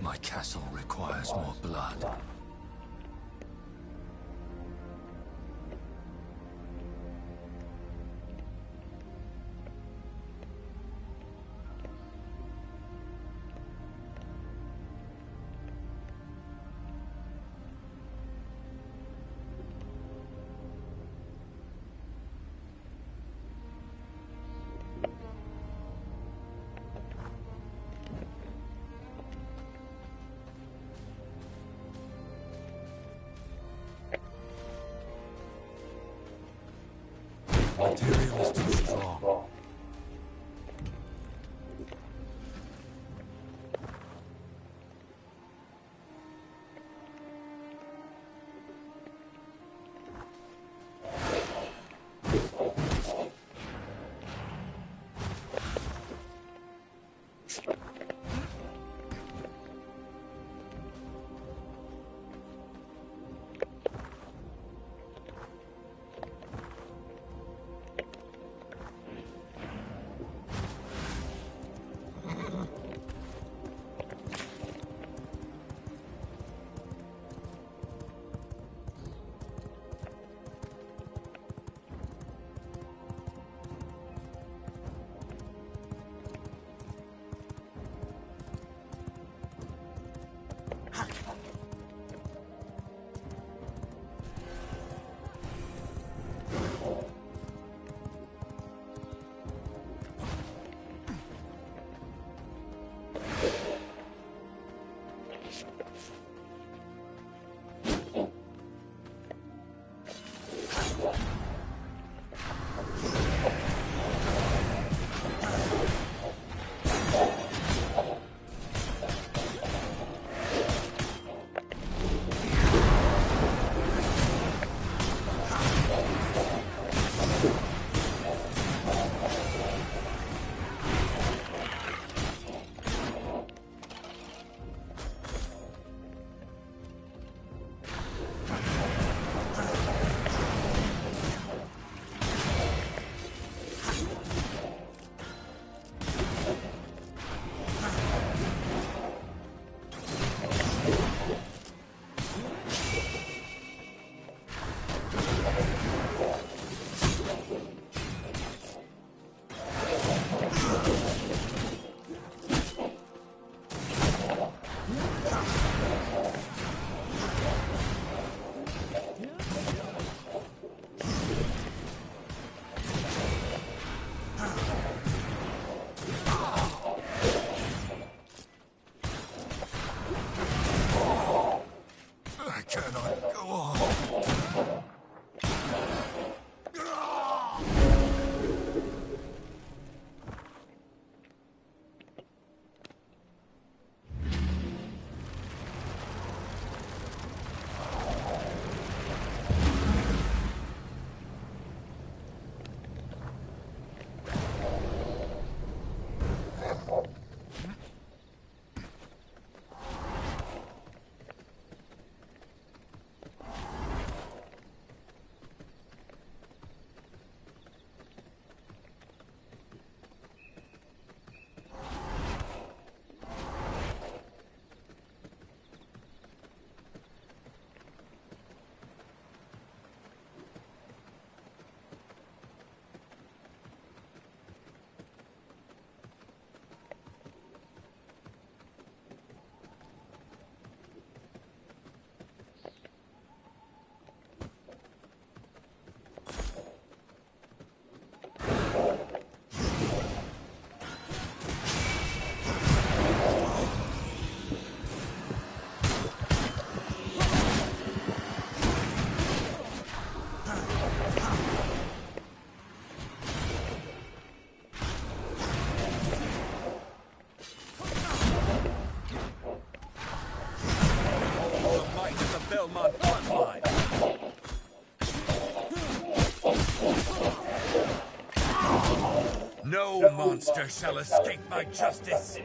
My castle requires more blood. Material is too strong. No monster shall escape my justice!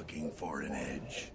looking for an edge.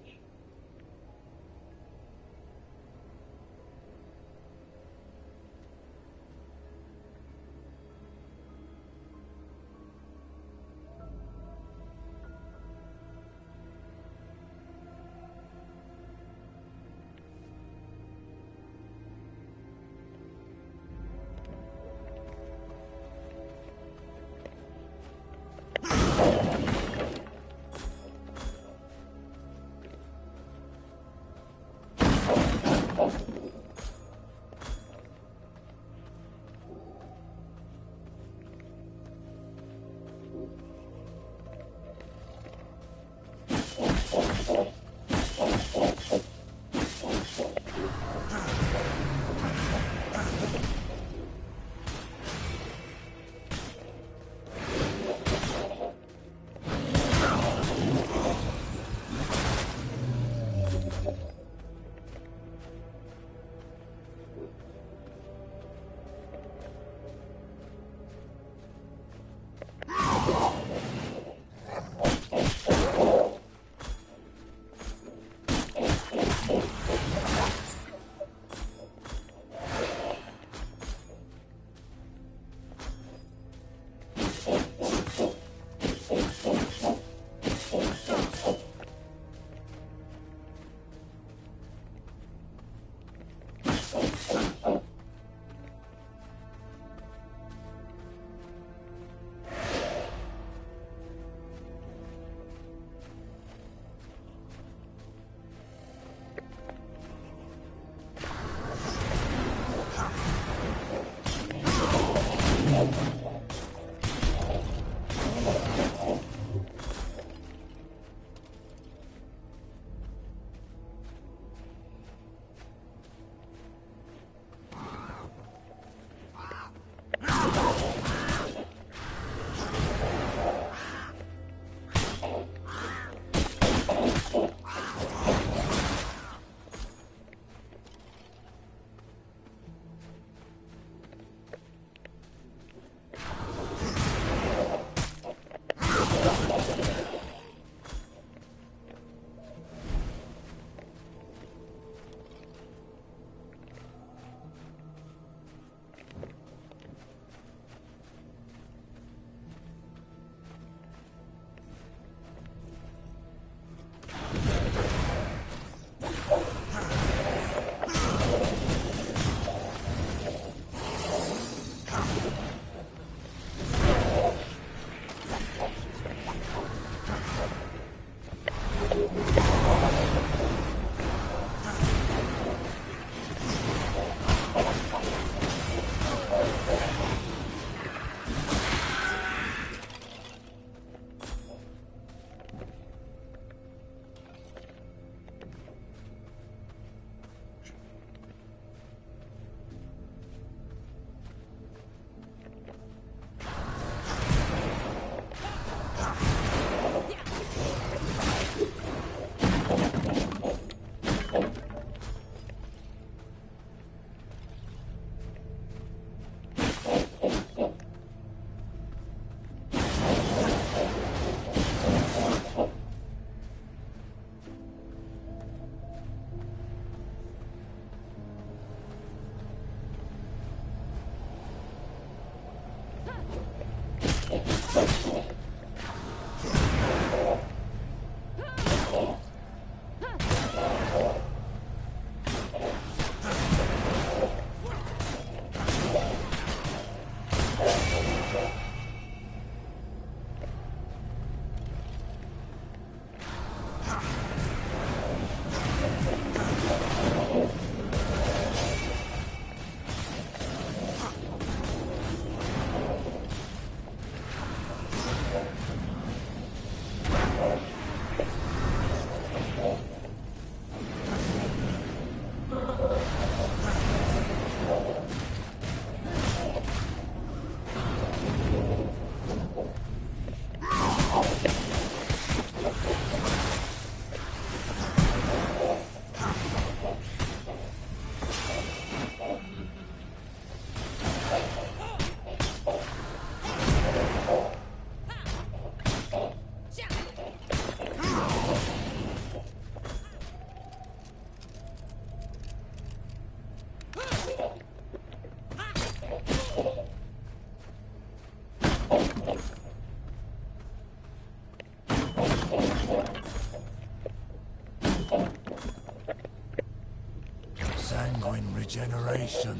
regeneration.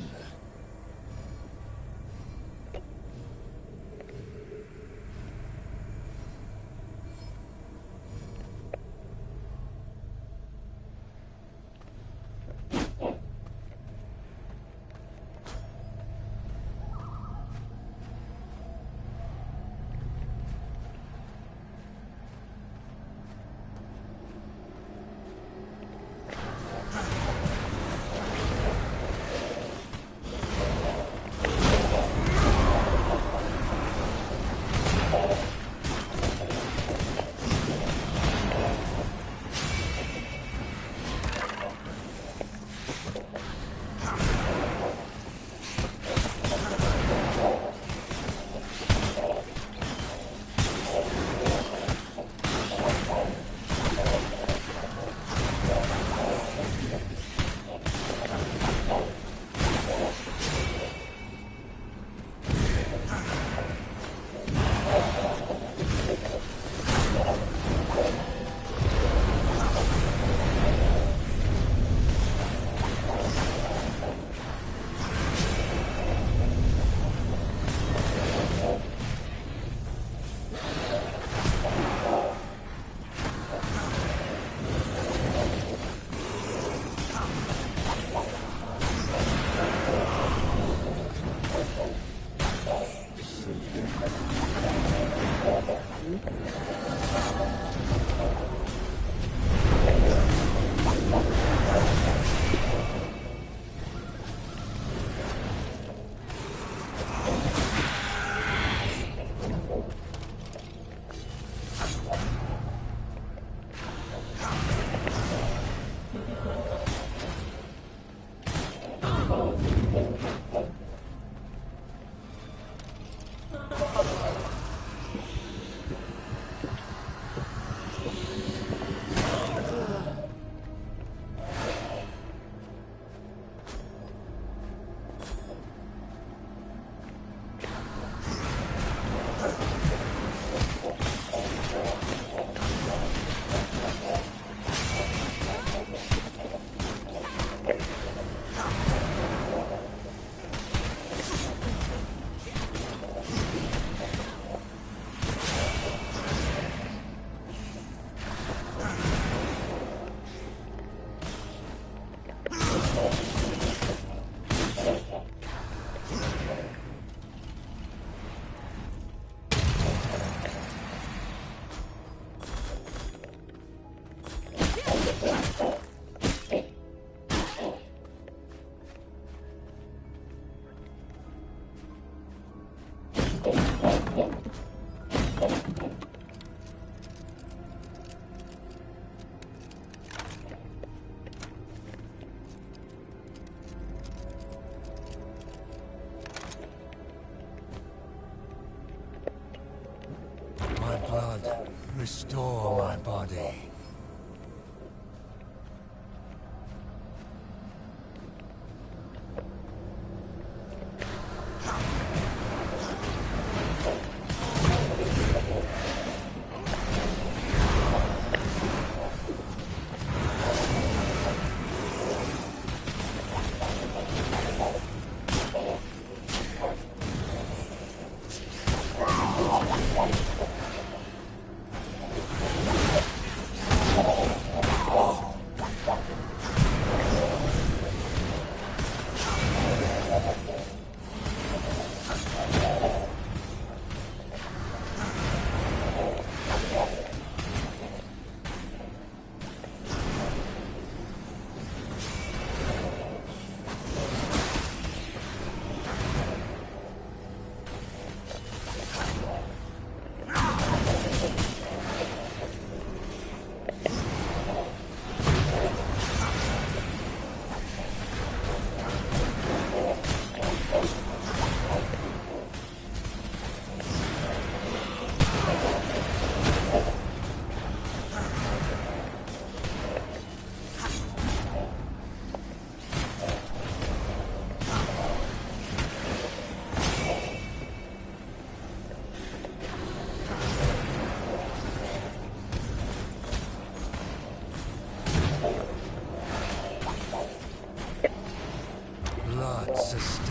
Blood, restore my body.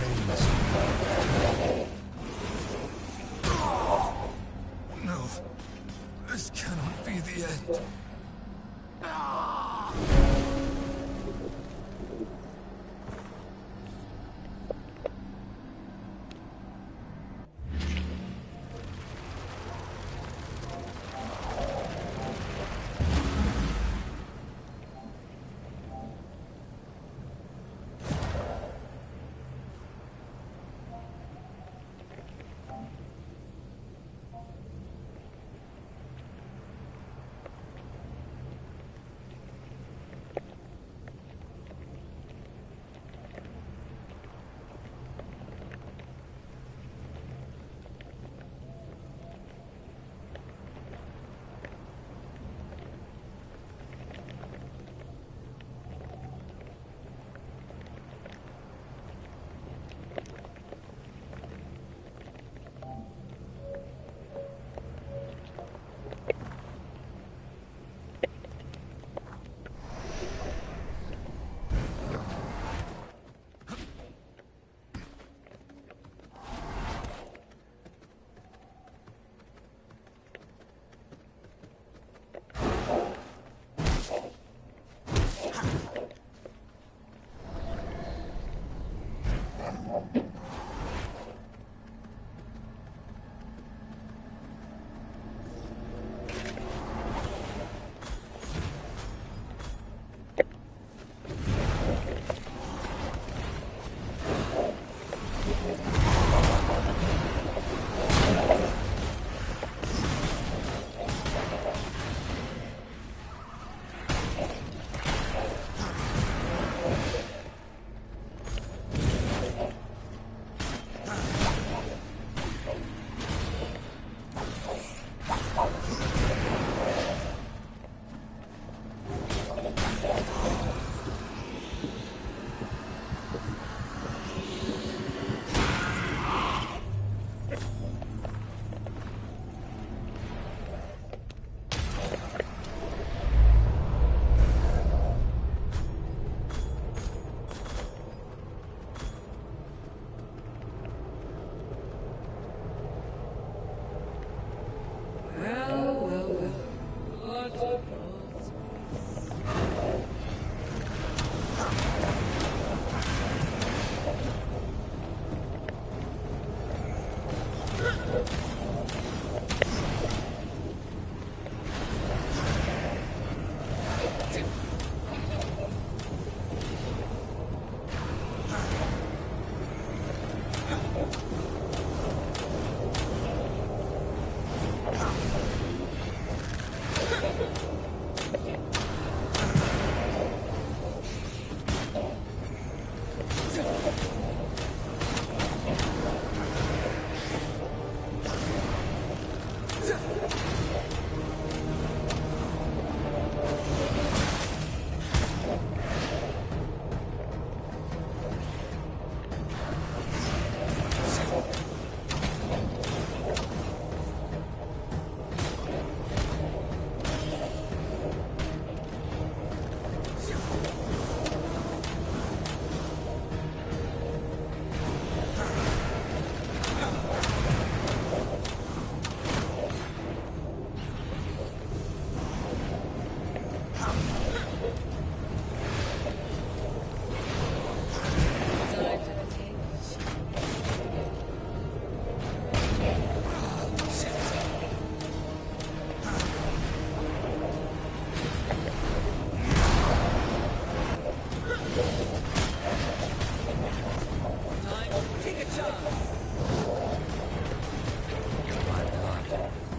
veins. No. This cannot be the end.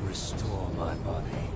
Restore my body.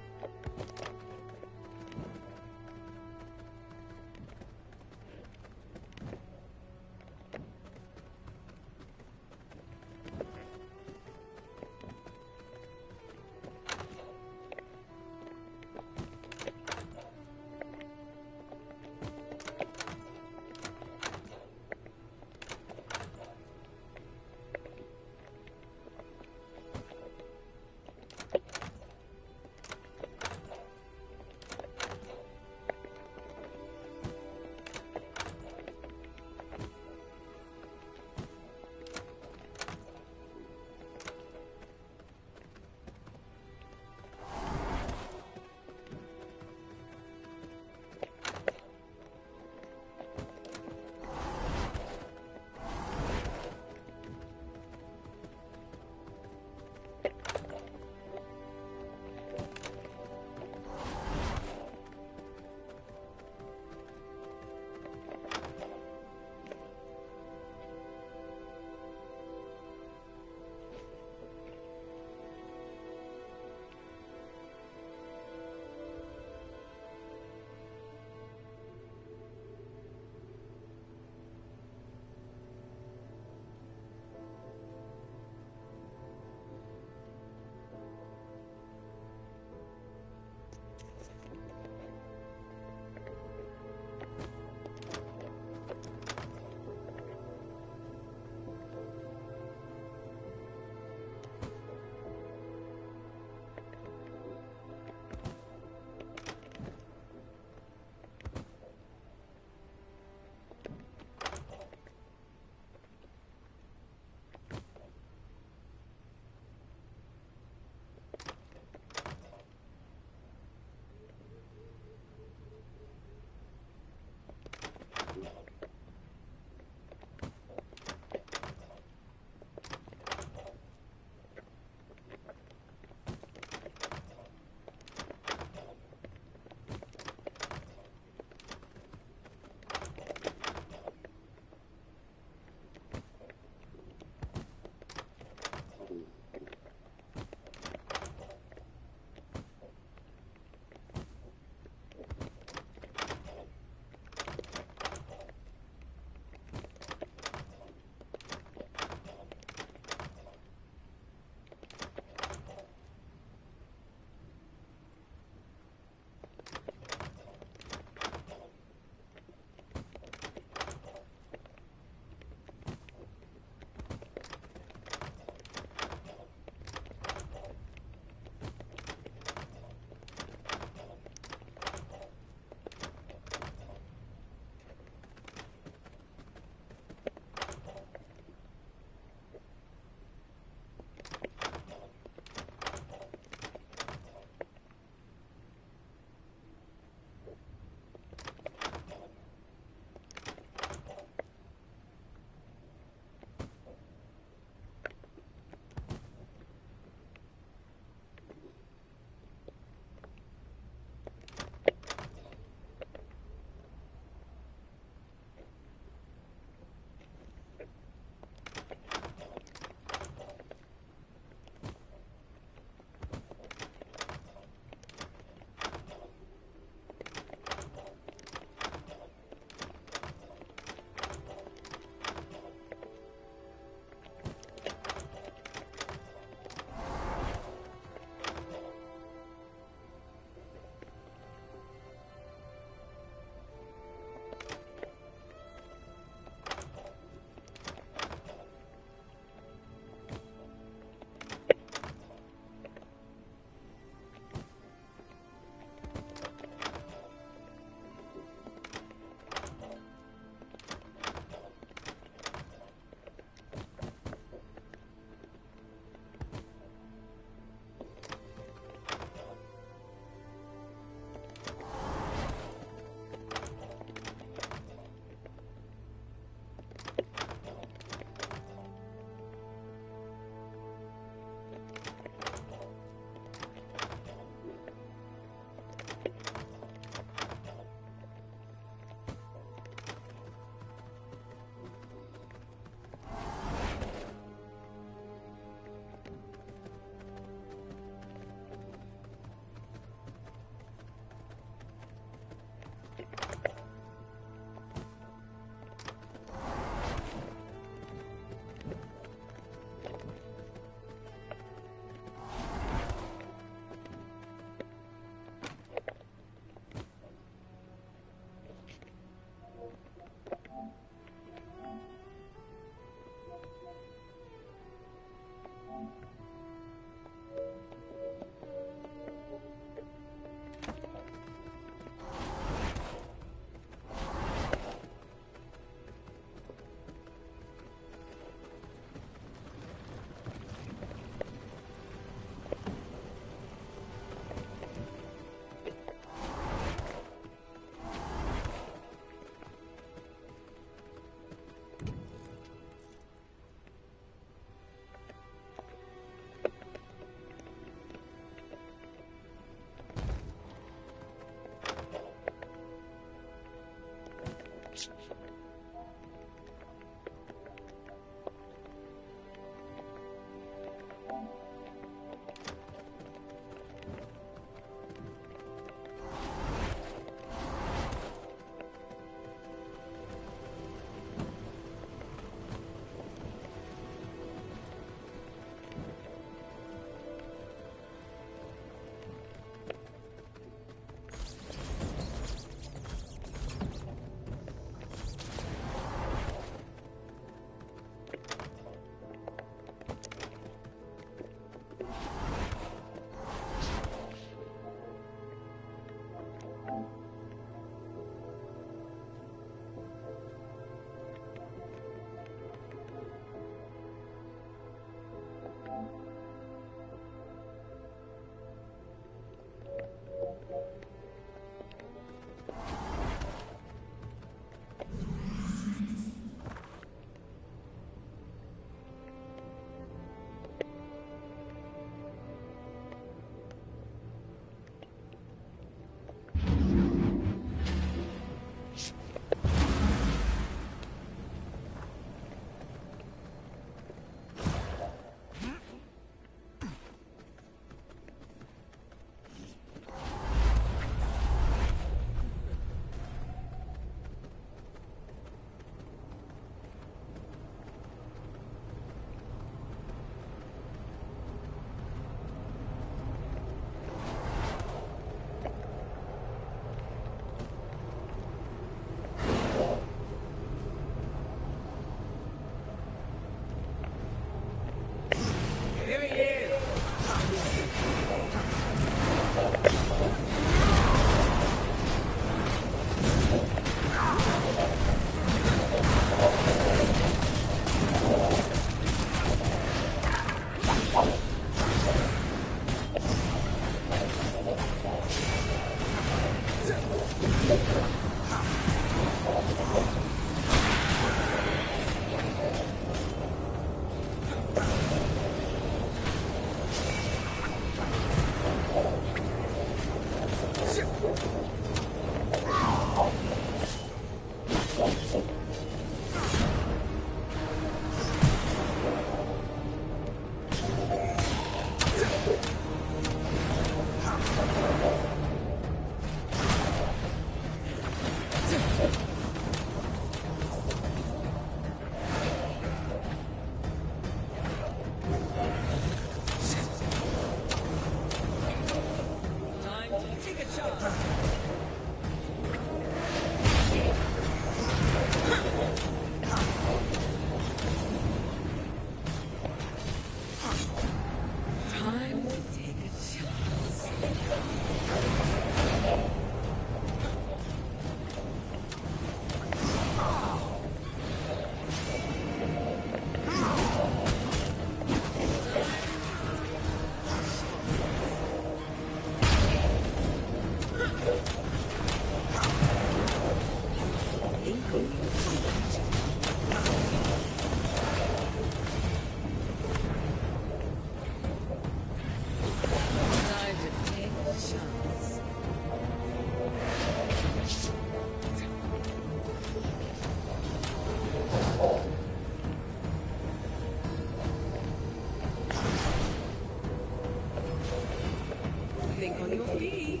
Think on your feet.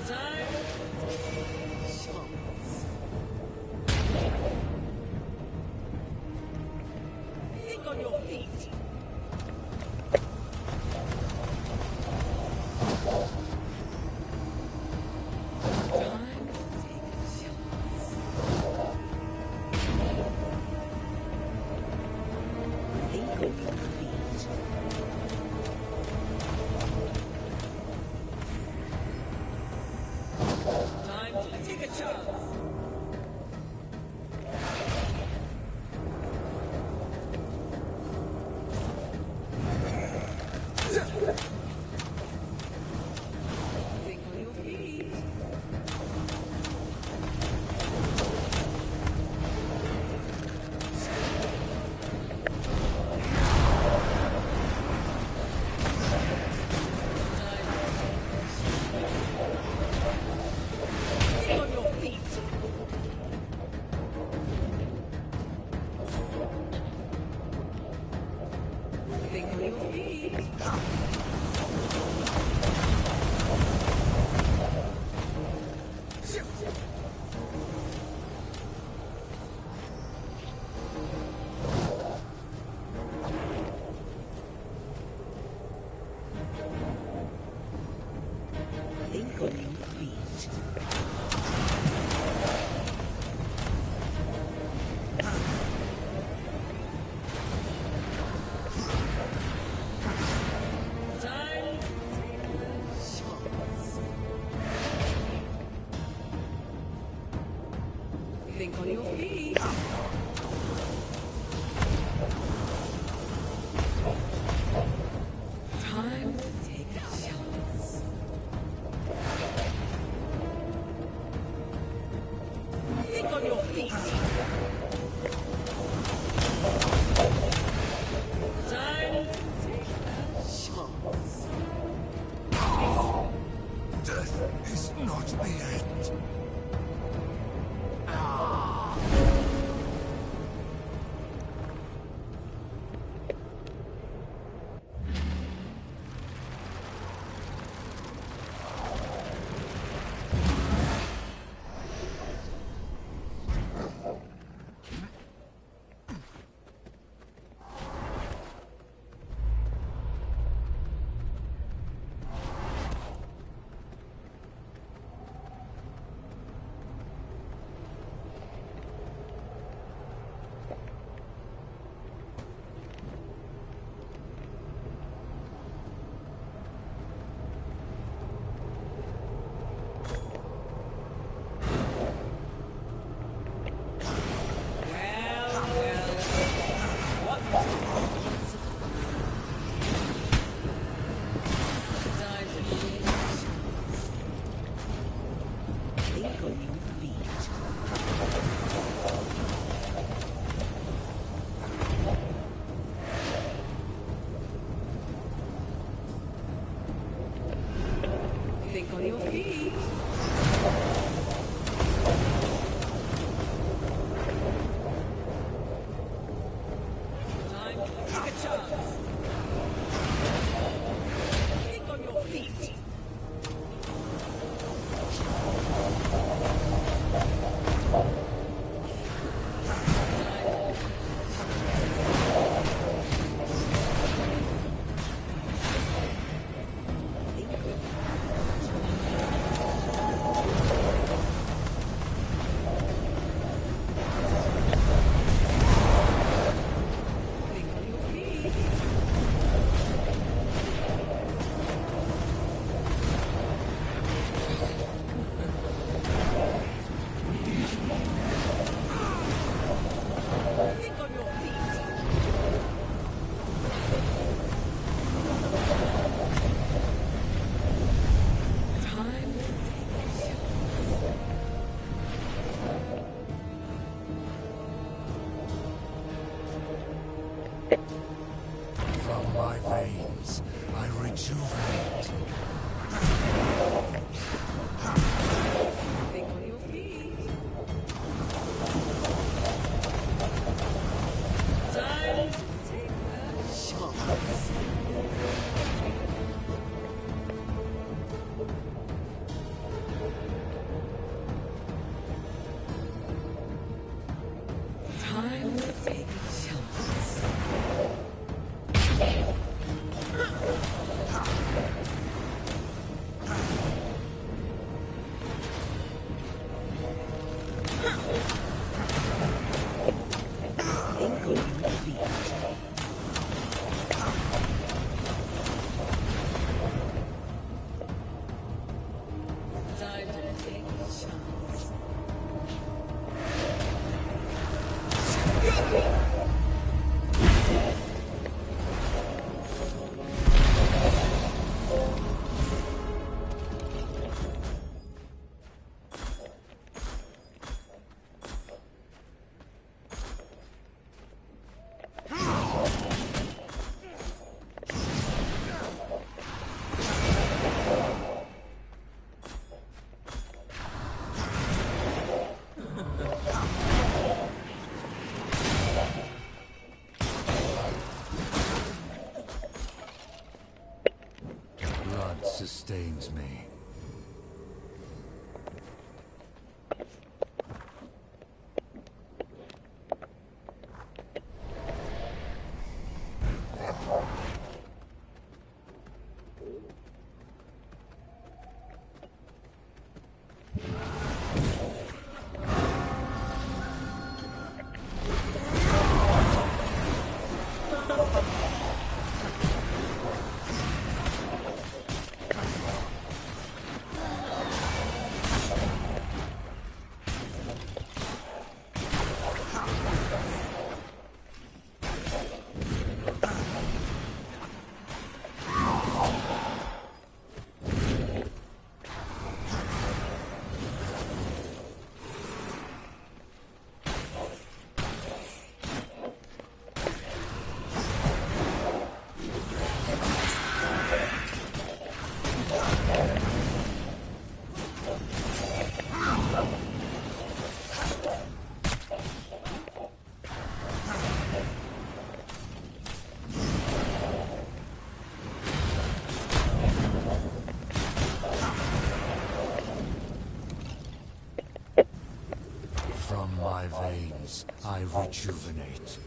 Time. Shots. Think on your feet. Time to take shots. Think on your feet. Time to take a chance. Think on your feet. Think on your feet. Think on your feet. Think on your feet. Time. Shots. Think on your feet. Time to take a chance. Think on your feet. Time to take a chance. Death is not the end. Think on your feet. Think on your feet. Time to take a chance. Think on your feet. Think on your feet. Think on your feet. Time to take a From my veins, I rejuvenate. Think on your feet. Time Blood sustains me. From my veins, I rejuvenate.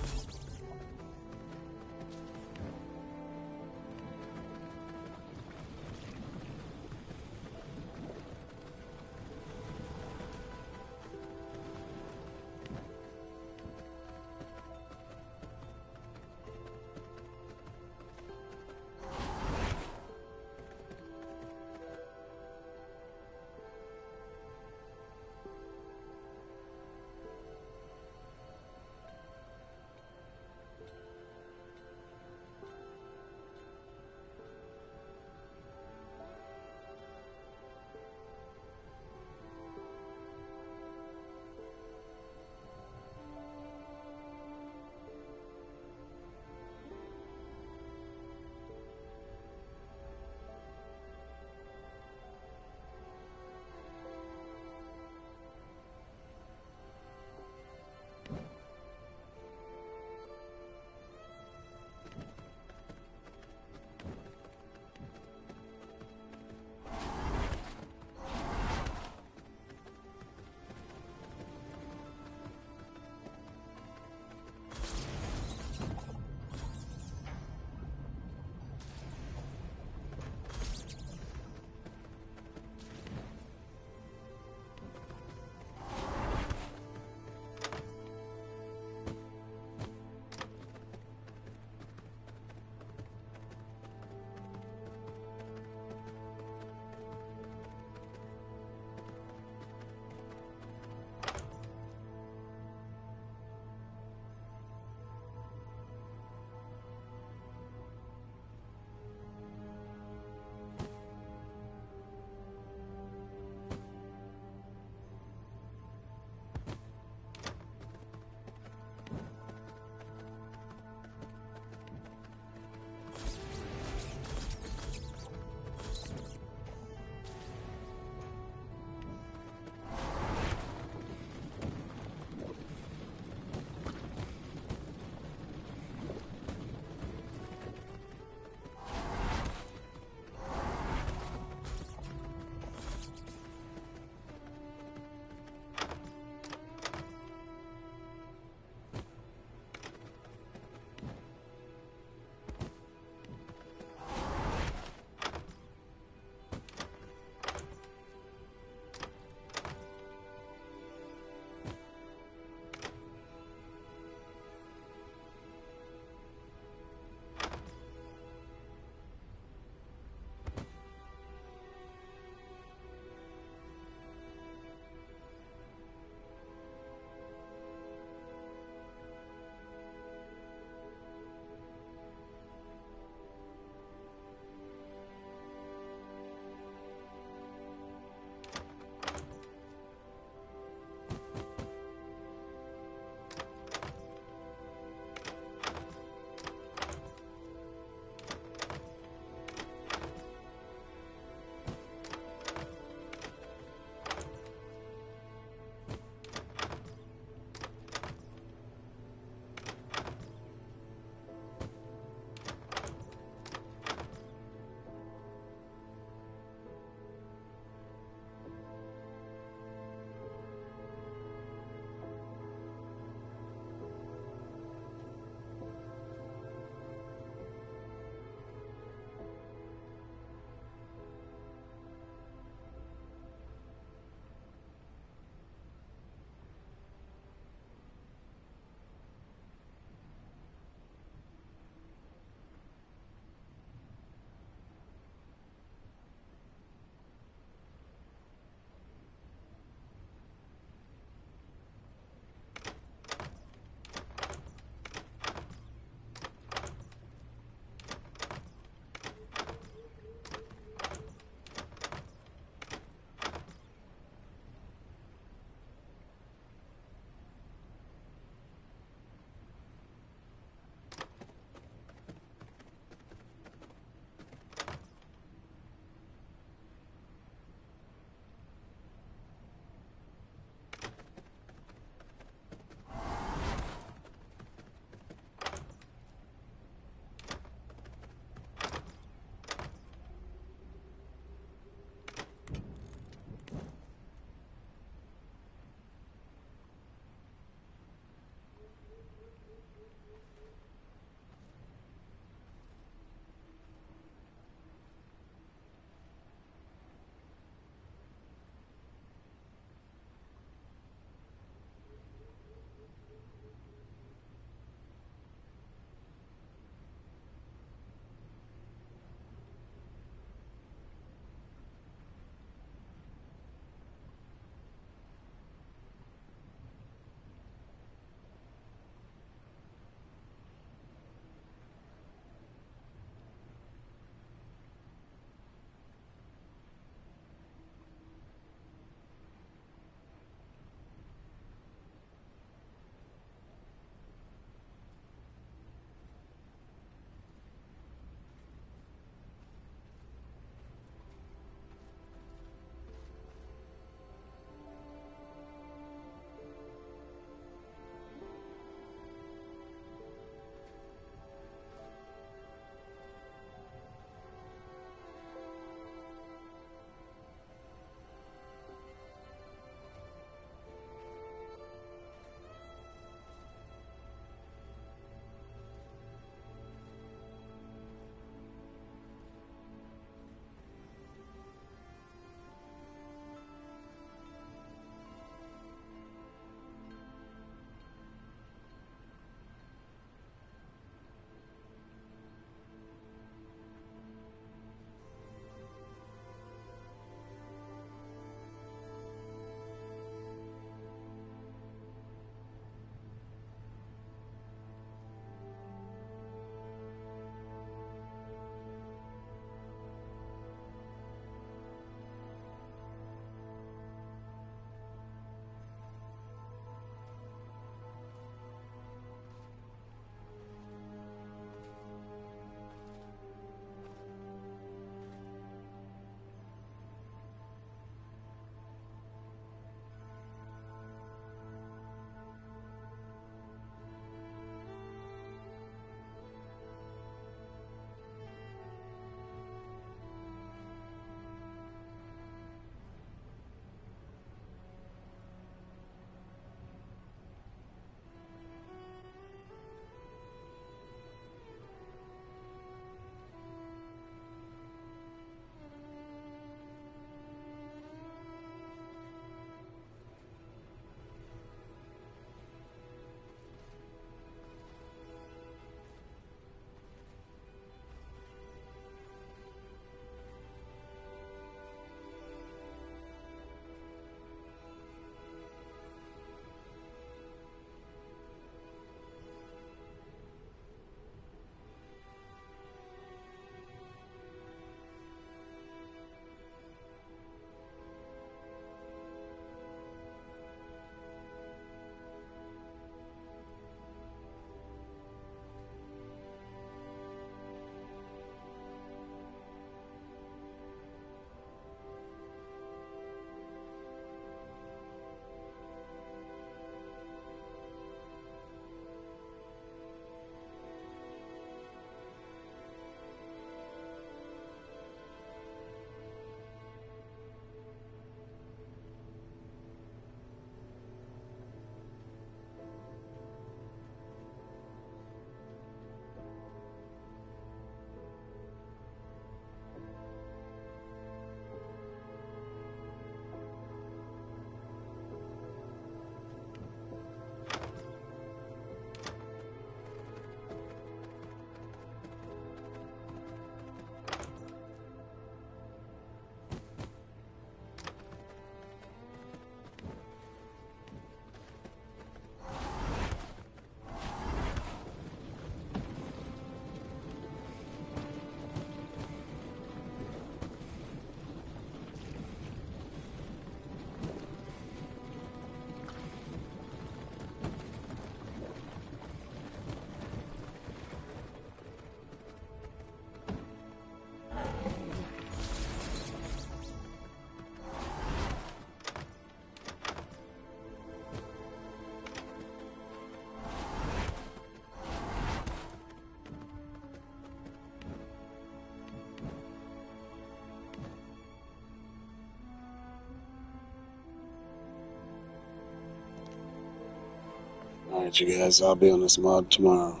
Alright, you guys, I'll be on this mod tomorrow.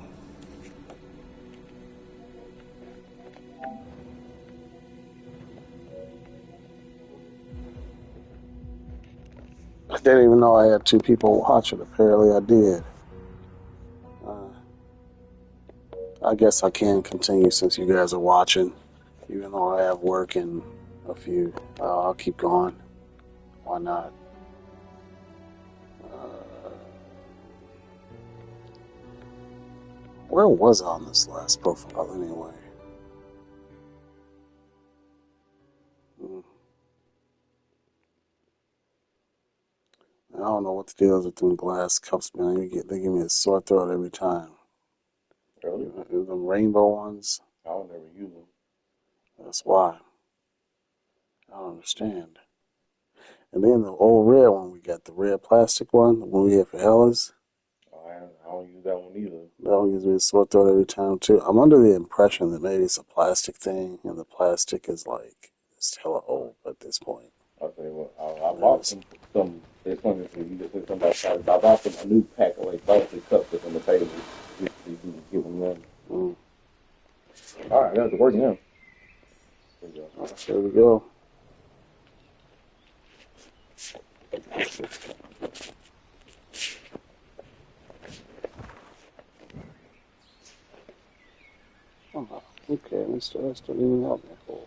I didn't even know I had 2 people watching. Apparently I did. I guess I can continue since you guys are watching. Even though I have work in a few. I'll keep going. Why not? Where was I on this last profile anyway? I don't know what the deal is with them glass cups, man. They give me a sore throat every time. Really? The rainbow ones. I don't ever use them. That's why. I don't understand. And then the old red one, we got the red plastic one, the one we had for Hellas. Oh, I don't use that one either. That one gives me a sore throat every time too. I'm under the impression that maybe it's a plastic thing, and the plastic is like it's hella old at this point. I'll tell you what, I bought some. It's funny to you just said something about I bought a new pack of like plastic cups that's on the table. Just so you can get them running. All right, I got to work now. There you go. There we go. Oh, okay, Mr. S don't even help me for a while.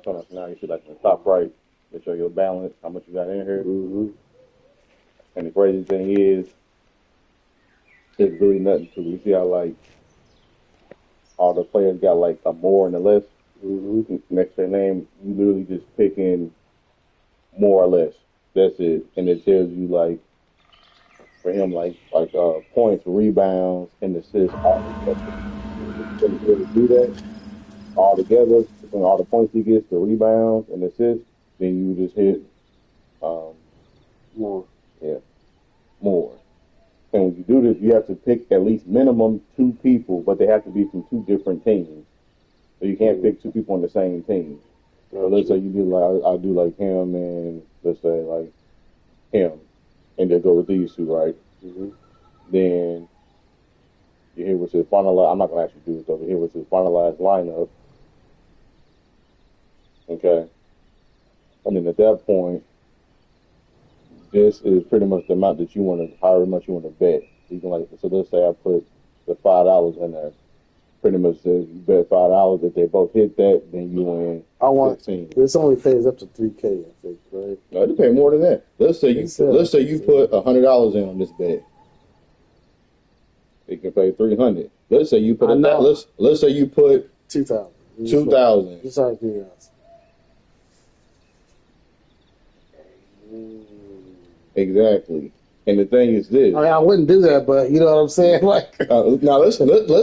All right, now you see like in the top right, they show your balance, how much you got in here. Mm-hmm. And the crazy thing is, there's really nothing to it. You see how like all the players got like a more and a less next to their name. You literally just pick in more or less. That's it, and it tells you like for him like points, rebounds, and assists. All to do that all together between all the points he gets, the rebounds and assists. Then you just hit More. Yeah, more. And when you do this, you have to pick at least minimum 2 people, but they have to be from 2 different teams. So you can't pick 2 people on the same team. So let's say you do like I do like him and let's say like him, and they'll go with these 2, right? Then you hear what's his finalized. I'm not gonna actually do this though. But here what's his finalized lineup. Okay, and then at that point, this is pretty much the amount that you want to, however much you want to bet. You can so let's say I put the $5 in there. Pretty much says you bet $5. If they both hit that, then you win. I want 15. This only pays up to 3K, I think, right? No, they pay more than that. Let's say you put $100 in on this bet. You can pay $300. Let's say you put let's say you put 2,000. 2,000. Just out of curiosity. Exactly. And the thing is this. I mean, I wouldn't do that, but you know what I'm saying? Like, now let's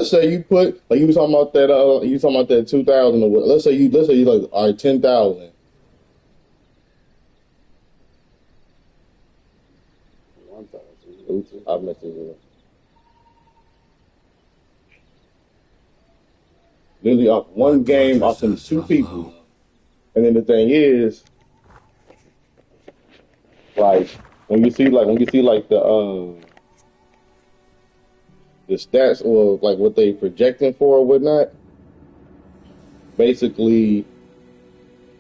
say you put like you were talking about that 2,000 or what? Let's say you like all right 10,000. 1,000. Oops, I messed it up. Literally off one game off them 2 people, and then the thing is, like when you see like the stats or like what they projecting for or whatnot, basically.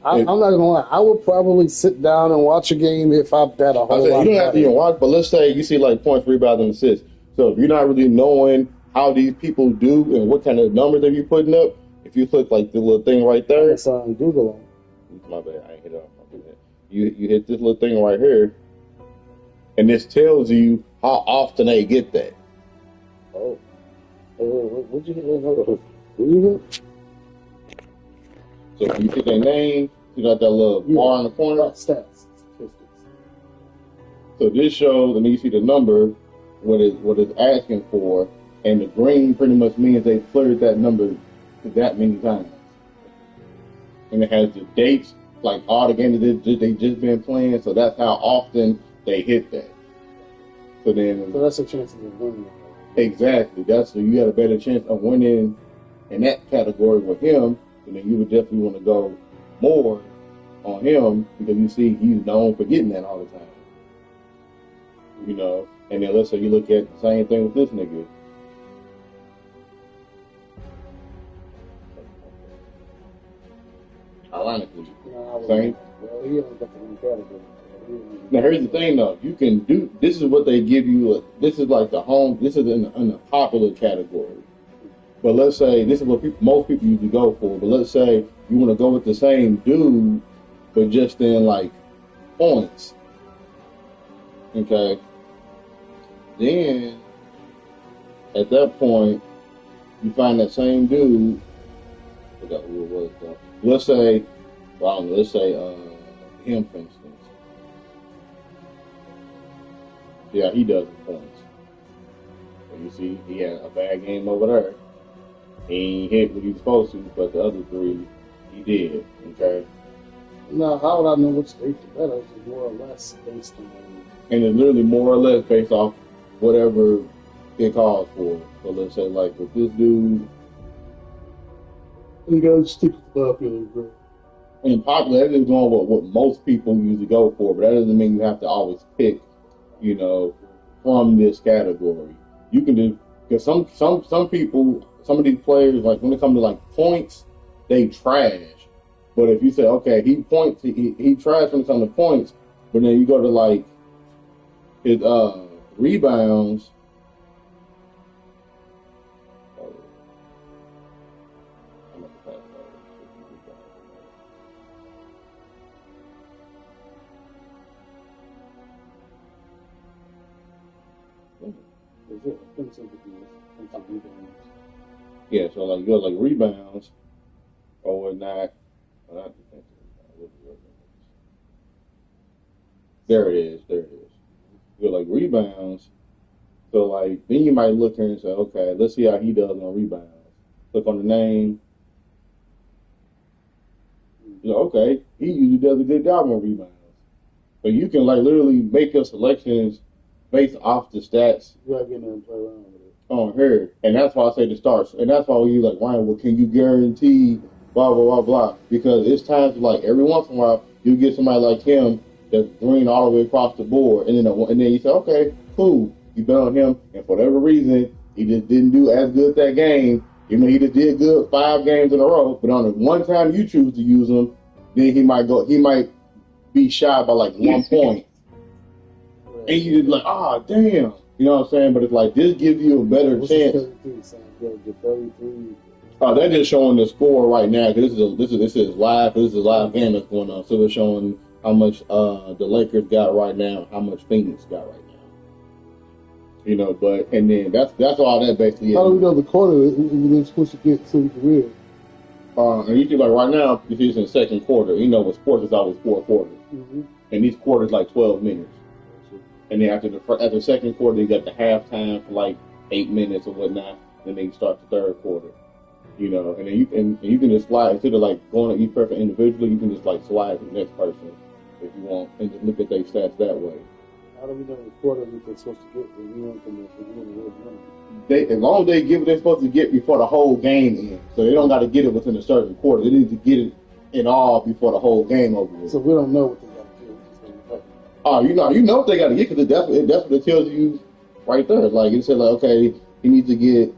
I'm not gonna lie. I would probably sit down and watch a game if I bet a whole lot. You don't have to even watch, but let's say you see like points, rebounds, and assists. So if you're not really knowing how these people do and what kind of numbers they be putting up, if you click like the little thing right there, it's on Google. My bad, I ain't hit it off. My bad. You hit this little thing right here, and this tells you how often they get that. Oh, what'd you hit? What'd you hit? So when you see their name, you got that little bar in the corner. Stats. So this shows, and you see the number, what it's asking for, and the green pretty much means they flirted that number that many times. And it has the dates, like all the games that they just been playing, so that's how often they hit that. So then, So that's a chance of winning. exactly, that's so you got a better chance of winning in that category with him, and then you would definitely want to go more on him because you see he's known for getting that all the time. You know, and then let's say you look at the same thing with this nigga. Ironically, same. Well, he only got the one category. Now here's the thing though, you can do this is what they give you. This is like the home. This is in the popular category. But let's say this is what most people usually go for. But let's say you want to go with the same dude, but just in like points. Okay. Then at that point, you find that same dude. I forgot who it was though. Let's say, well, I don't know, let's say him for instance. Yeah, he does in points. And you see, he had a bad game over there. He ain't hit what he was supposed to, but the other three, he did. Okay. Now, how would I know which state the better? It's more or less based on. And it's literally more or less based off whatever it calls for. So let's say, like, with this dude, You gotta stick with popular, bro. and popular, that is going with what most people usually go for, but that doesn't mean you have to always pick, you know, from this category. You can do, because some people, some of these players, like when it comes to like points, they trash. But if you say, okay, he points, he trash when it comes to points, but then you go to like his rebounds. Yeah, so like you got like rebounds or whatnot. There it is. There it is. You got like rebounds. So like then you might look here and say, okay, let's see how he does on rebounds. Click on the name. You know, okay, he usually does a good job on rebounds. So you can like literally make your selections based off the stats. You gotta get in there and play around with it. On her, and that's why I say the starts, and that's why you like Ryan. Well, can you guarantee blah blah blah blah? Because it's times like every once in a while you get somebody like him that's green all the way across the board, and then you say, okay, cool, you bet on him, and for whatever reason he just didn't do as good that game. You know, he just did good 5 games in a row, but on the one time you choose to use him, then he might be shy by like 1 point, and you just like, ah, damn. You know what I'm saying? But it's like this gives you a better chance. 33. Oh, they're just showing the score right now because this is live. This is a live game that's going on. So they're showing how much the Lakers got right now, how much Phoenix got right now. You know, but and then that's all that basically is. How do we know the quarter we're supposed to get so we can win? And you see, like right now, you see it's in the second quarter. You know, with sports, it's always 4 quarters, and these quarters like 12 minutes. And then after the second quarter, you got the halftime for like 8 minutes or whatnot. Then they start the third quarter, you know. And then you can just slide instead of like going to each person individually. You can just like slide to the next person if you want, and just look at their stats that way. How do we know the quarter we're supposed to get when we want them They as long as they get what they're supposed to get before the whole game ends, so they don't got to get it within a certain quarter. They need to get it in all before the whole game over with. So we don't know what they got to do. Oh, you know what they got to get because that's what it tells you right there. Like it said, like okay, he needs to get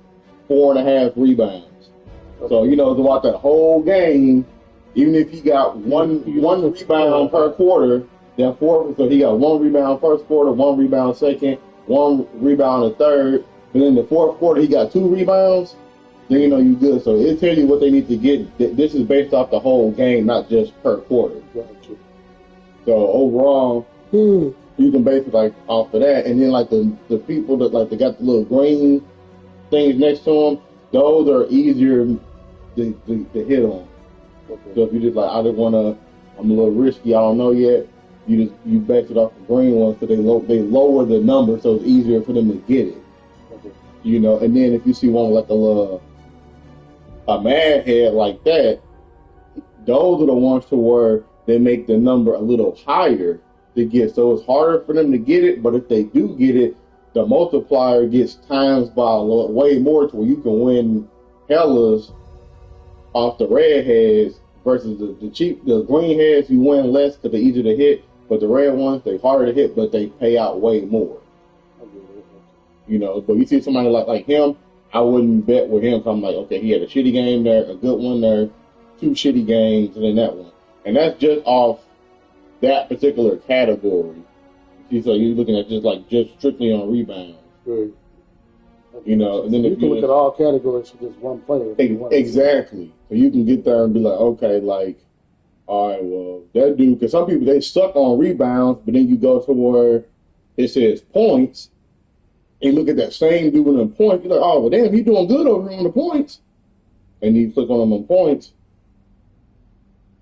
4.5 rebounds. So you know throughout that whole game, even if he got one rebound per quarter, then so he got 1 rebound first quarter, 1 rebound second, 1 rebound a third, but in the fourth quarter he got 2 rebounds. Then you know you good. So it tells you what they need to get. This is based off the whole game, not just per quarter. So overall. You can base it like off of that, and then like the people that like they got the little green things next to them, those are easier to hit on. Okay. So if you just like I just wanna, I'm a little risky, I don't know yet. You base it off the green ones because they lower the number, so it's easier for them to get it. Okay. You know, and then if you see one with like a mad head like that, those are the ones to where they make the number a little higher. to get. So it's harder for them to get it, but if they do get it, the multiplier gets times by way more to where you can win hellas off the red heads versus the green heads. You win less because they're easier to hit, but the red ones, they're harder to hit, but they pay out way more. You know, but you see somebody like him, I wouldn't bet with him. 'Cause I'm like, okay, he had a shitty game there, a good one there, 2 shitty games, and then that one. And that's just off that particular category. See, so you're looking at just strictly on rebounds. Good. You know, and then you can look at all categories for just one player. Exactly. So you can get there and be like, okay, like, all right, well, that dude, because some people, they suck on rebounds, but then you go to where it says points, and you look at that same dude in points, you're like, oh, well, damn, he's doing good over here on the points. And you click on him on points,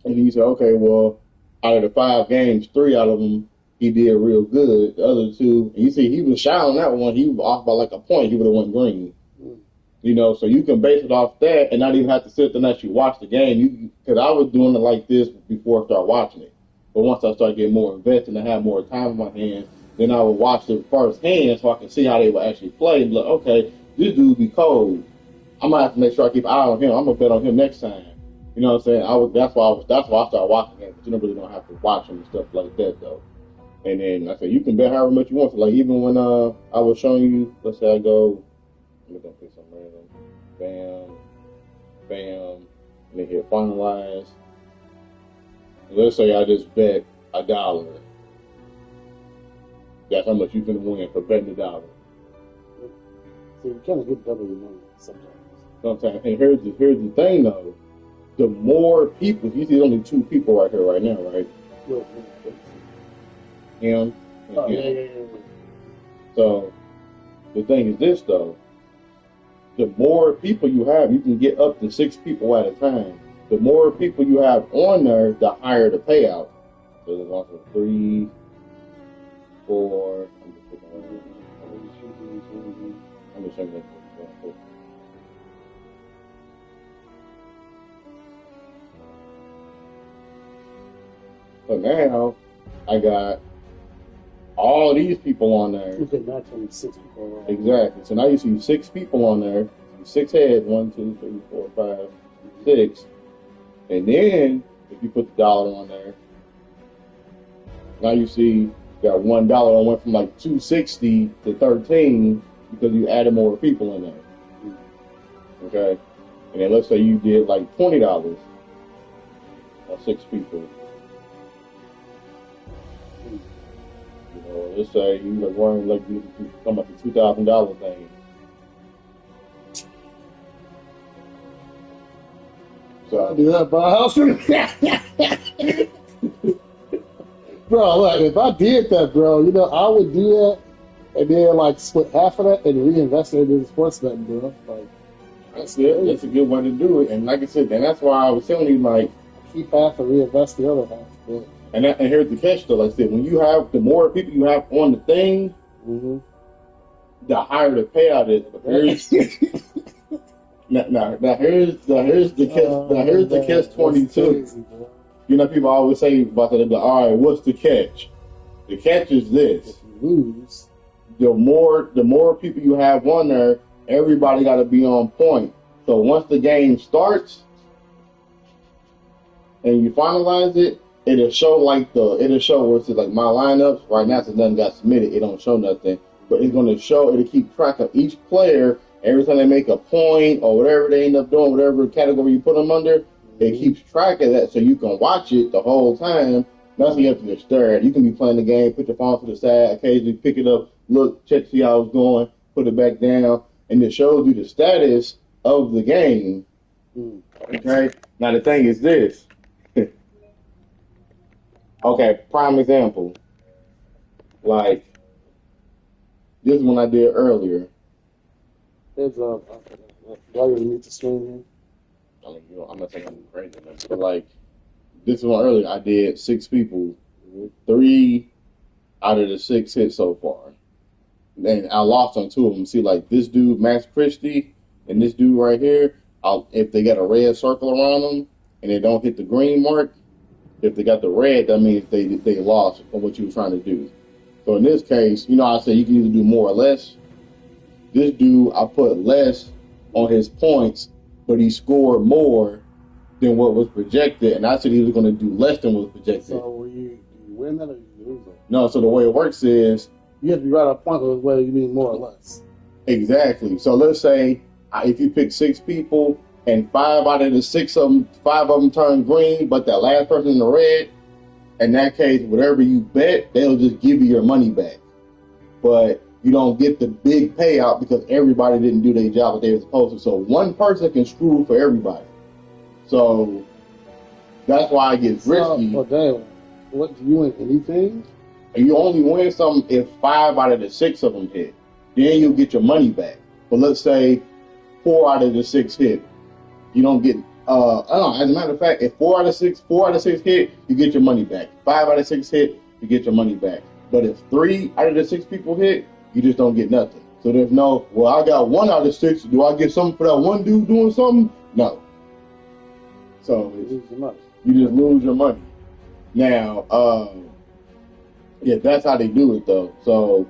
and then you say, okay, well, out of the 5 games, 3 out of them, he did real good. The other 2, and you see he was shy on that one. He was off by like a point. He would have went green. You know, so you can base it off that and not even have to sit there and actually watch the game. Because I was doing it like this before I started watching it. But once I started getting more invested and I had more time in my hands, then I would watch it firsthand so I can see how they would actually play. And be like, okay, this dude be cold. I'm gonna have to make sure I keep an eye on him. I'm gonna bet on him next time. You know what I'm saying? That's why I started watching it. But you really don't have to watch him and stuff like that though. And then I said you can bet however much you want. So like even when I was showing you, let's say I go, I'm gonna pick something random. Bam, bam, and then hit finalize. And let's say I just bet $1. That's how much you can win for betting $1. So you kind of get double your money sometimes. Sometimes, and here's the thing though. The more people, you see, there's only 2 people right here right now, right? Him and him. Yeah. So the thing is this though. The more people you have, you can get up to 6 people at a time. The more people you have on there, the higher the payout. So there's also 3, 4. I'm just picking one. I'm just showing that. So now I got all these people on there. You can match only 6 people. Right? Exactly. So now you see 6 people on there. 6 heads. 1, 2, 3, 4, 5, 6. And then if you put the dollar on there, now you see you got $1. I went from like 260 to 13 because you added more people in there. Okay. And then let's say you did like $20 on 6 people. You know, let's say you like running like you come up to $2,000 thing. So I do that by house. Bro, look, if I did that, bro, you know, I would do that and then like split half of that and reinvest it into sports betting, bro. Like that's good. That's a good way to do it. And like I said, and that's why I was telling you, like, keep half and reinvest the other half. Yeah. And here's the catch, though. Like I said, when you have the more people you have on the thing, the higher the payout is. But here's here's the catch 22. You know, people always say about that. They're like, all right, what's the catch? The catch is this: if you lose, the more people you have on there, everybody got to be on point. So once the game starts and you finalize it, it'll show where it's like my lineups right now. Since nothing got submitted, it don't show nothing, but it's going to show. It'll keep track of each player every time they make a point or whatever they end up doing, whatever category you put them under. It keeps track of that, so you can watch it the whole time. Nothing you have to get stirred. You can be playing the game, put your phone to the side, occasionally pick it up, look, check, see how it's going, put it back down, and it shows you the status of the game. Okay. Now the thing is this. Okay, prime example. Like this one I did earlier. there's do I really need to stream here? I mean, you know, I'm not saying I'm crazy, but like this one earlier, I did 6 people. 3 out of the 6 hit so far. And I lost on 2 of them. See, like this dude, Max Christie, and this dude right here, if they got a red circle around them and they don't hit the green mark, If they got the red, that means they lost on what you were trying to do. So in this case, I said you can either do more or less. This dude, I put less on his points, but he scored more than what was projected, and I said he was going to do less than what was projected. So do you win that or you lose it? No, so the way it works is You have to be right on point with whether you mean more or less. exactly. So let's say if you pick 6 people and 5 out of the 6 of them, 5 of them turn green, but that last person in the red, in that case, whatever you bet, they'll just give you your money back. But you don't get the big payout because everybody didn't do their job that they were supposed to. So one person can screw for everybody. So that's why it gets risky. Oh, damn. What, do you win anything? And you only win something if 5 out of the 6 of them hit. Then you'll get your money back. But let's say 4 out of the 6 hit. You don't get, as a matter of fact, if 4 out of 6 hit, you get your money back. 5 out of 6 hit, you get your money back. But if 3 out of the 6 people hit, you just don't get nothing. So there's no, well, I got 1 out of 6. Do I get something for that one dude doing something? No. So You lose your money. you just lose your money. Now, yeah, that's how they do it though. So,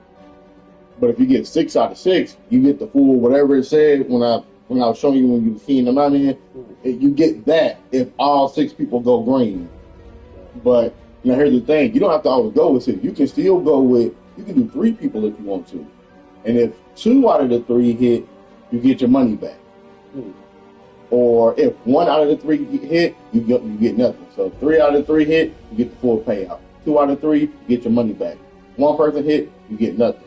but if you get 6 out of 6, you get the full whatever it said when I was showing you when you were keying them out in. You get that if all 6 people go green. But now here's the thing: you don't have to always go with 6. You can still go with. You can do 3 people if you want to, and if 2 out of the 3 hit, you get your money back. Or if 1 out of the 3 hit, you get nothing. So 3 out of 3 hit, you get the full payout. 2 out of 3, you get your money back. 1 person hit, you get nothing.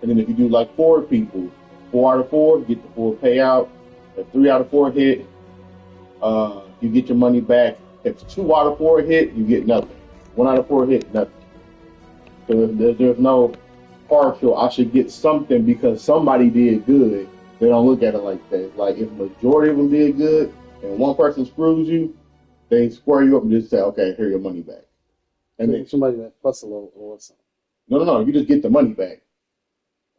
And then if you do like 4 people, 4 out of 4, you get the full payout. If 3 out of 4 hit, you get your money back. If 2 out of 4 hit, you get nothing. 1 out of 4 hit, nothing. So if there's no partial, I should get something because somebody did good. They don't look at it like that. Like if majority of them did good and 1 person screws you, they square you up and just say, okay, here your money back. And then Somebody that plus a little or something. no, you just get the money back.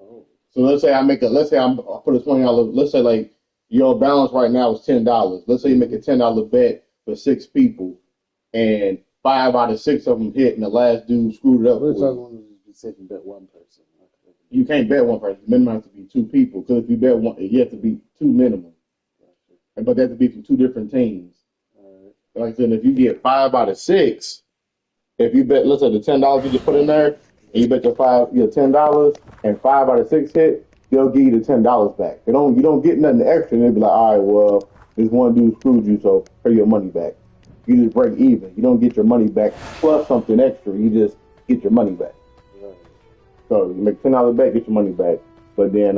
Oh. So let's say I put a $20. Let's say like your balance right now is $10. Let's say you make a $10 bet for 6 people, and 5 out of 6 of them hit, and the last dude screwed it up. Which other one you said you bet 1 person? You can't bet 1 person. Minimum has to be 2 people. Because if you bet 1, you have to be 2 minimum. But they have to be from 2 different teams. Like I said, if you get 5 out of 6, if you bet, let's say the $10 you just put in there, and you bet your $10, and 5 out of 6 hit, they'll give you the $10 back. You don't get nothing extra. And they'll be like, all right, well, this one dude screwed you, so pay your money back. You just break even. You don't get your money back plus something extra. You just get your money back. So you make $10 back, get your money back. But then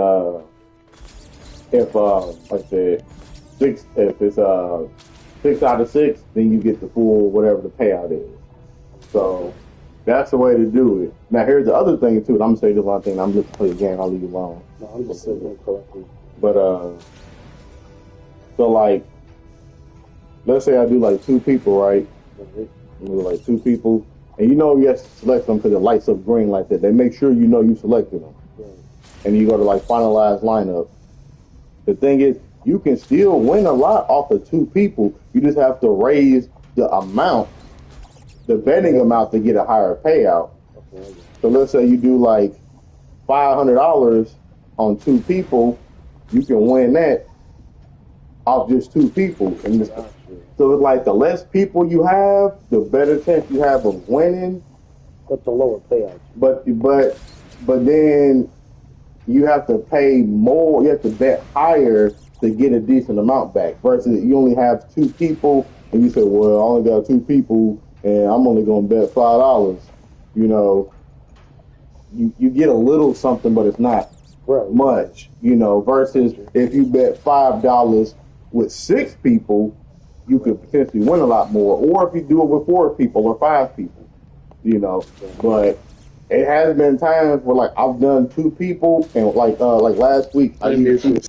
if like I said, if it's 6 out of 6, then you get the full whatever the payout is. So that's the way to do it. Now here's the other thing too. And I'm gonna say this one thing. I'm just play a game. I'll leave you alone. No, I'm just saying it correctly. But so like, let's say I do like 2 people, right? I do like 2 people. And you have to select them because it lights up green like that. They make sure you selected them. Right. And you go to like finalize lineup. The thing is, you can still win a lot off of 2 people. You just have to raise the amount, the betting amount to get a higher payout. Okay. So let's say you do like $500 on 2 people. You can win that off just 2 people. And so it's like the less people you have, the better chance you have of winning. But the lower payout. But then you have to pay more. You have to bet higher to get a decent amount back. Versus you only have 2 people, and you say, "Well, I only got 2 people, and I'm only going to bet $5." You get a little something, but it's not much. Versus if you bet $5 with 6 people, you could potentially win a lot more. Or if you do it with 4 people or 5 people, But it has been times where like I've done 2 people, and like last week I did 2.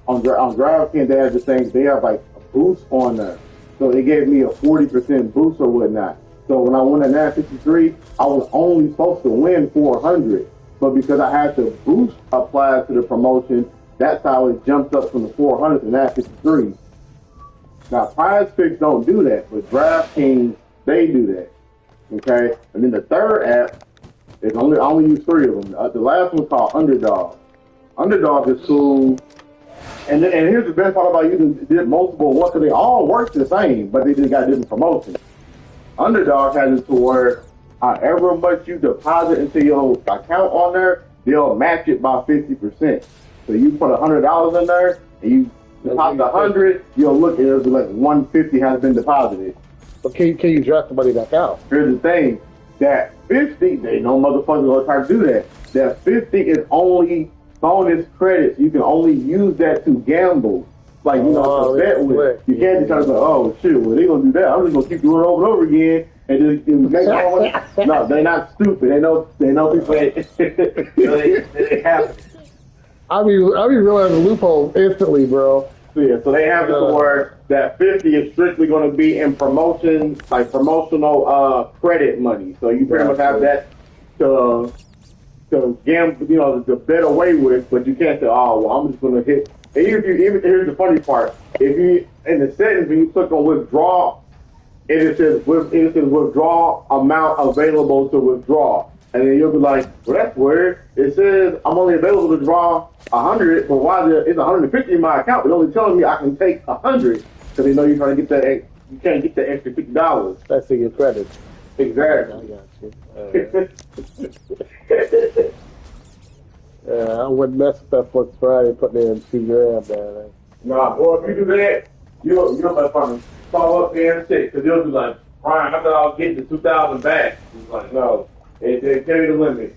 on DraftKings, they have the thing. They have like a boost on there, so it gave me a 40% boost or whatnot. So when I won at 953, I was only supposed to win 400, but because I had the boost applied to the promotion, that's how it jumped up from the 400 to 953. Now, Prize Picks don't do that, but DraftKings, they do that. Okay? And then the third app, I only use 3 of them. The last one's called Underdog. Underdog is cool. And here's the best part about using multiple ones, because they all work the same, but they just got different promotions. Underdog has it to where however much you deposit into your account on there, they'll match it by 50%. So you put $100 in there, and you deposit 100, you'll look, it'll be like 150 has been deposited. But can you draft the money back out? Here's the thing, that 50, they know motherfuckers will try to do that. That 50 is only bonus credits. You can only use that to gamble. Like, you know, to bet with. You can't just try to say, oh, shit, well, they going to do that. I'm just going to keep doing it over and over again and just make more money. No, they're not stupid. They know people. They have it. I be realizing the loophole instantly, bro. So they have it to where that 50 is strictly going to be in promotion, like promotional credit money. So you pretty much have that to gamble, you know, to bet away with, but you can't say, oh, well, I'm just going to hit. And here's the funny part. If you, in the settings, when you click on withdraw, it says withdraw amount available to withdraw. And then you'll be like, well, that's weird. It says I'm only available to draw 100, but why it's 150 in my account? It's only telling me I can take 100 because they know you're trying to get that. You can't get that extra $50. That's in your credit. Exactly. I got you. I wouldn't mess with that Flex Friday putting in $2,000, man. Nah, boy, if you do that, you'll let fun follow up there and shit. Because they'll be like, Ryan, I thought I was getting the 2,000 back. He's like, no, they tell you the limit.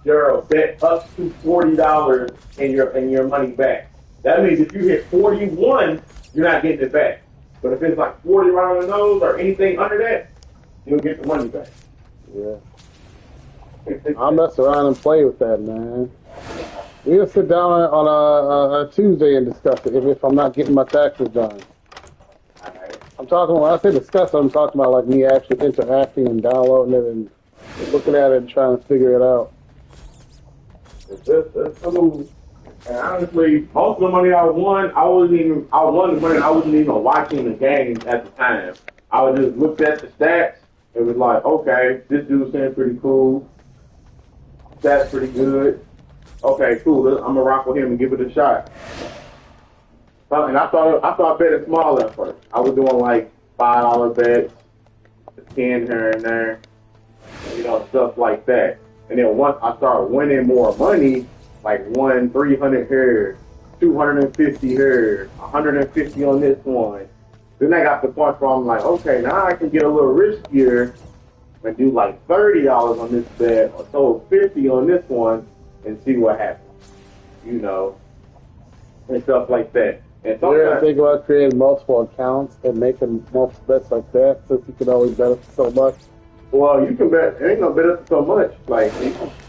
Gerald, bet up to $40 in your money back. That means if you hit 41, you're not getting it back. But if it's like 40 right on the nose or anything under that, you'll get the money back. Yeah. I'll mess around and play with that, man. We'll sit down on a Tuesday and discuss it if I'm not getting my taxes done. Right. I'm talking, when I say discuss it, I'm talking about like me actually interacting and downloading it and looking at it and trying to figure it out. It's cool. And honestly, most of the money I won the money I wasn't even watching the games at the time. I would just look at the stats. It was like, okay, this dude seems pretty cool. Stats pretty good. Okay, cool. I'm gonna rock with him and give it a shot. And I thought betting small at first. I was doing like $5 bets, 10 here and there, you know, stuff like that. And then once I started winning more money, like won 300 here, 250 here, 150 on this one. Then I got the point where I'm like, okay, now I can get a little riskier and do like $30 on this bet or so 50 on this one and see what happens, you know, and stuff like that. And you ever think about creating multiple accounts and making multiple bets like that since you can always bet so much? Well, you can bet. It ain't no bet up so much. Like,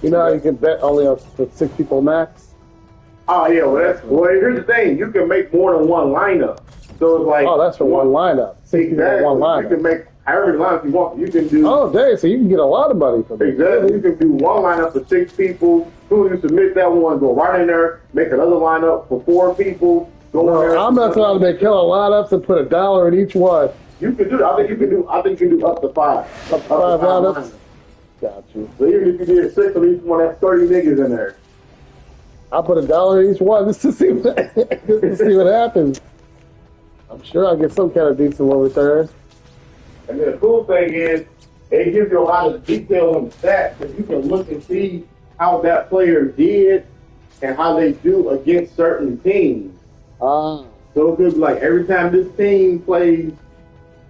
you know how you can bet only on 6 people max? Oh yeah, well here's the thing. You can make more than one lineup. So it's like, oh, that's for one lineup. 6 people in one lineup. You can make however lineup you want. You can do. Oh, dang! So you can get a lot of money from it. Exactly. You can do one lineup for 6 people. Soon as you submit that one, go right in there, make another lineup for 4 people. Go in there. I'm not trying to make killer lineups and put $1 in each one. You can do that. I think you can do up to 5. Up to 5 lineups. Got you. So even if you did 6 of each one, that's 30 niggas in there. I'll put $1 in each one just to see what happens. I'm sure I'll get some kind of decent little return. And then the cool thing is, it gives you a lot of detail on the stats, that you can look and see how that player did and how they do against certain teams. So it could be like every time this team plays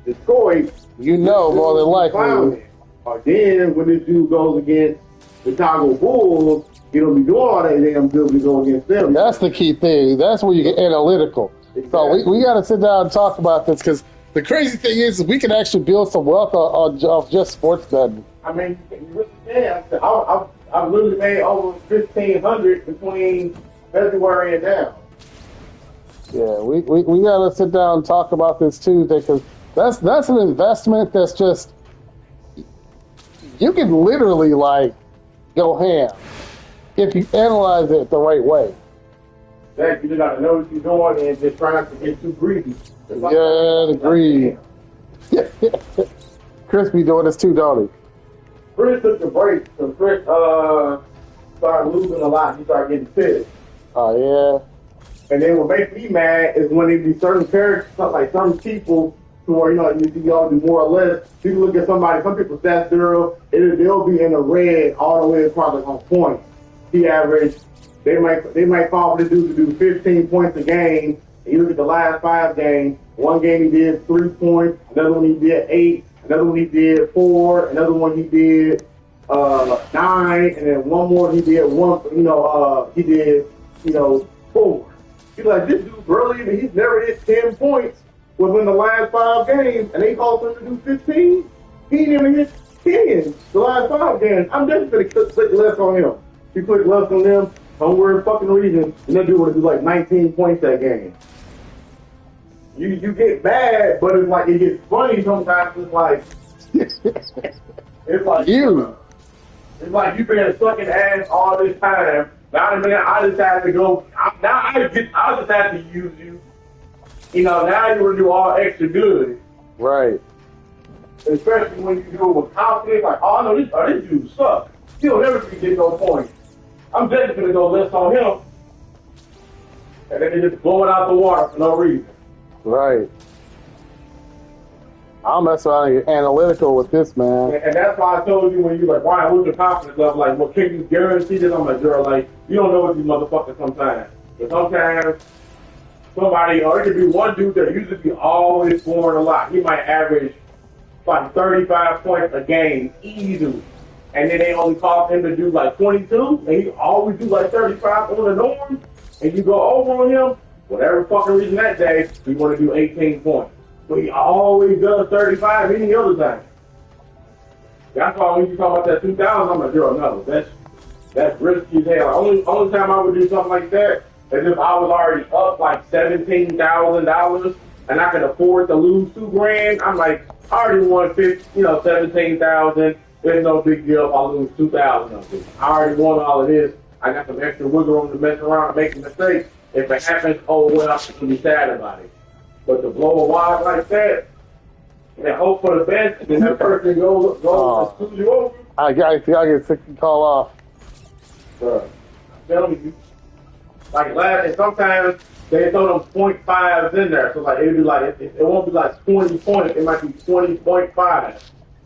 Detroit, you know more than likely. Or then when this dude goes against the Chicago Bulls, he don't be doing all that damn good to go against them. That's the key thing. That's where you get analytical. Exactly. So we got to sit down and talk about this, because the crazy thing is we can actually build some wealth off just sports betting. I mean, you really can. I've literally made over $1,500 between February and now. Yeah, we gotta sit down and talk about this Tuesday because that's an investment that's just you can literally like go ham if you analyze it the right way. That you just gotta know what you're doing and just try not to get too greedy. Yeah, agreed. Chris be doing this too, don't he? Chris took the break because Chris started losing a lot. He started getting pissed. Oh And then what makes me mad is when they be certain characters, like some people who are, you all do more or less. People look at somebody, some people stats bureau, they'll be in the red all the way across like on points. He averaged, they might fall for the dude to do 15 points a game. And you look at the last 5 games, one game he did 3 points, another one he did 8, another one he did 4, another one he did 9, and then one more he did 1, he did, 4. He's like, this dude brilliant, he's never hit 10 points within the last 5 games, and they called him to do 15. He didn't even hit 10 the last 5 games. I'm definitely going to click less on him. If you click less on them, somewhere fucking reason, and that dude would do like 19 points that game. You get mad, but it's like, it gets funny sometimes. It's like, it's like you've been sucking ass all this time. Now I just have to go. I just have to use you. Now you want to do all extra good. Right. Especially when you do it with confidence, like, oh no, this dude sucks. He'll never get no points. I'm just gonna go less on him, and then they just blow it out the water for no reason. Right. I'll mess around and get analytical with this, man. And that's why I told you when you like, why what's your confidence level? Like, well, can you guarantee this? I'm like, girl, like, you don't know what these motherfuckers sometimes. But sometimes somebody, or it could be one dude that usually be always scoring a lot. He might average like 35 points a game easily. And then they only call him to do like 22, and he always do like 35 on the norm, and you go over on him, whatever fucking reason that day, we want to do 18 points. But he always does 35 any other time. That's why when you talk about that 2000, I'm like, girl, no, that's risky as hell. Only time I would do something like that is if I was already up like $17,000 and I could afford to lose $2,000. I'm like, I already won 17,000. There's no big deal if I lose 2,000 of it. I already won all of this. I got some extra wiggle room to mess around and make mistakes. If it happens, oh well, I'm gonna be sad about it. But to blow a wad like that and hope for the best, and then that person goes and screws you over. I get sick and call off. I'm telling you, like and sometimes they throw them 0.5s in there, so like it'll be like it won't be like 20 points. It might be 20.5.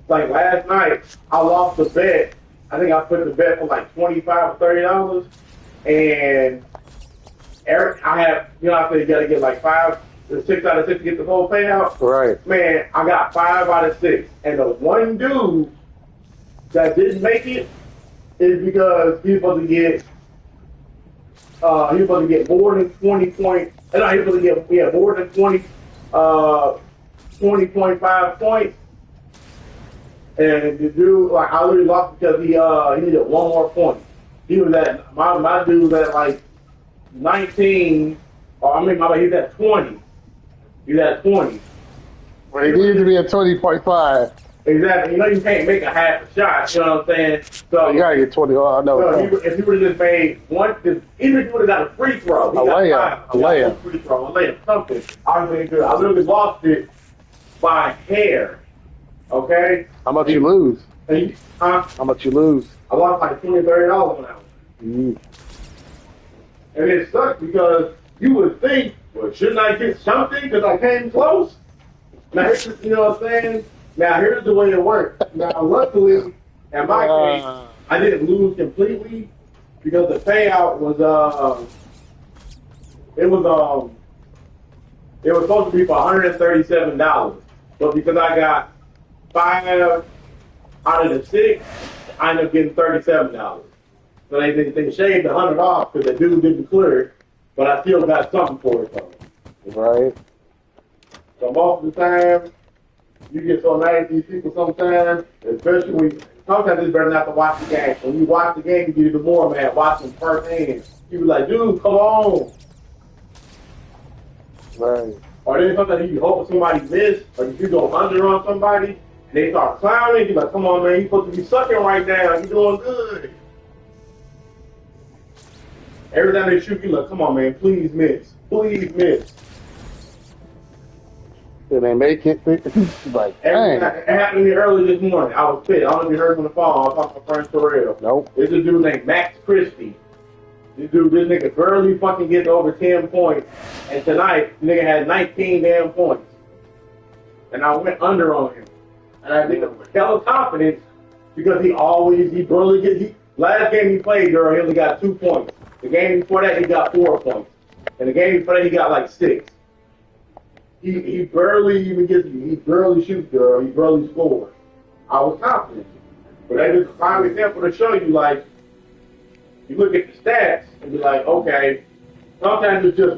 Like last night, I lost the bet. I think I put the bet for like $25 or $30, and I have, I said you gotta get like 6 out of 6 to get the whole payout. Right. Man, I got 5 out of 6, and the one dude that didn't make it is because he's supposed to get more than 20 points. No, he's supposed to get more than 20.5 points. And the dude, like, I literally lost because he needed one more point. He was at my dude was at like 19, or he's at 20. He's at 20. Well, he needed to be at 20.5. Exactly. You can't make a half a shot. You know what I'm saying? So you gotta get 20. Oh, I know. So if you would have just made one, even if you would have got a free throw, a layup, free throw, a layup, something. I was good. I literally lost it by hair. Okay. How much you lose? How much you lose? I lost like $20, $30 on that one. And it sucks because you would think, well, shouldn't I get something because I came close? Now, you know what I'm saying? Now, here's the way it works. Now, luckily, in my case, I didn't lose completely because the payout was, it was supposed to be for $137. But because I got 5 out of the 6, I ended up getting $37. So they shaved $100 off because the dude didn't clear it, but I still got something for it though. Right. So most of the time, you get so mad at these people sometimes, especially when sometimes it's better not to watch the game. When you watch the game, you get even more mad. Watching firsthand, you be like, dude, come on. Right. Or then sometimes you hope somebody miss, or if you go under on somebody, and they start clowning, you like, come on, man, you supposed to be sucking right now. You doing good. Every time they shoot, you like, come on, man, please miss. Please miss. And they make it. Like, Every dang. time, it happened to me early this morning. I was pissed. I don't know if you heard from the phone. I was talking to Frank Terrell. Nope. There's a dude named Max Christie. This nigga barely fucking gets over 10 points. And tonight, the nigga had 19 damn points. And I went under on him. And I think with hella confidence because he barely gets, last game he played, girl, he only got 2 points. The game before that, he got 4 points. And the game before that, he got like 6. He barely even gets, he barely shoots, girl. He barely scores. I was confident. But that is a prime example to show you, like, you look at the stats and be like, okay, sometimes it's just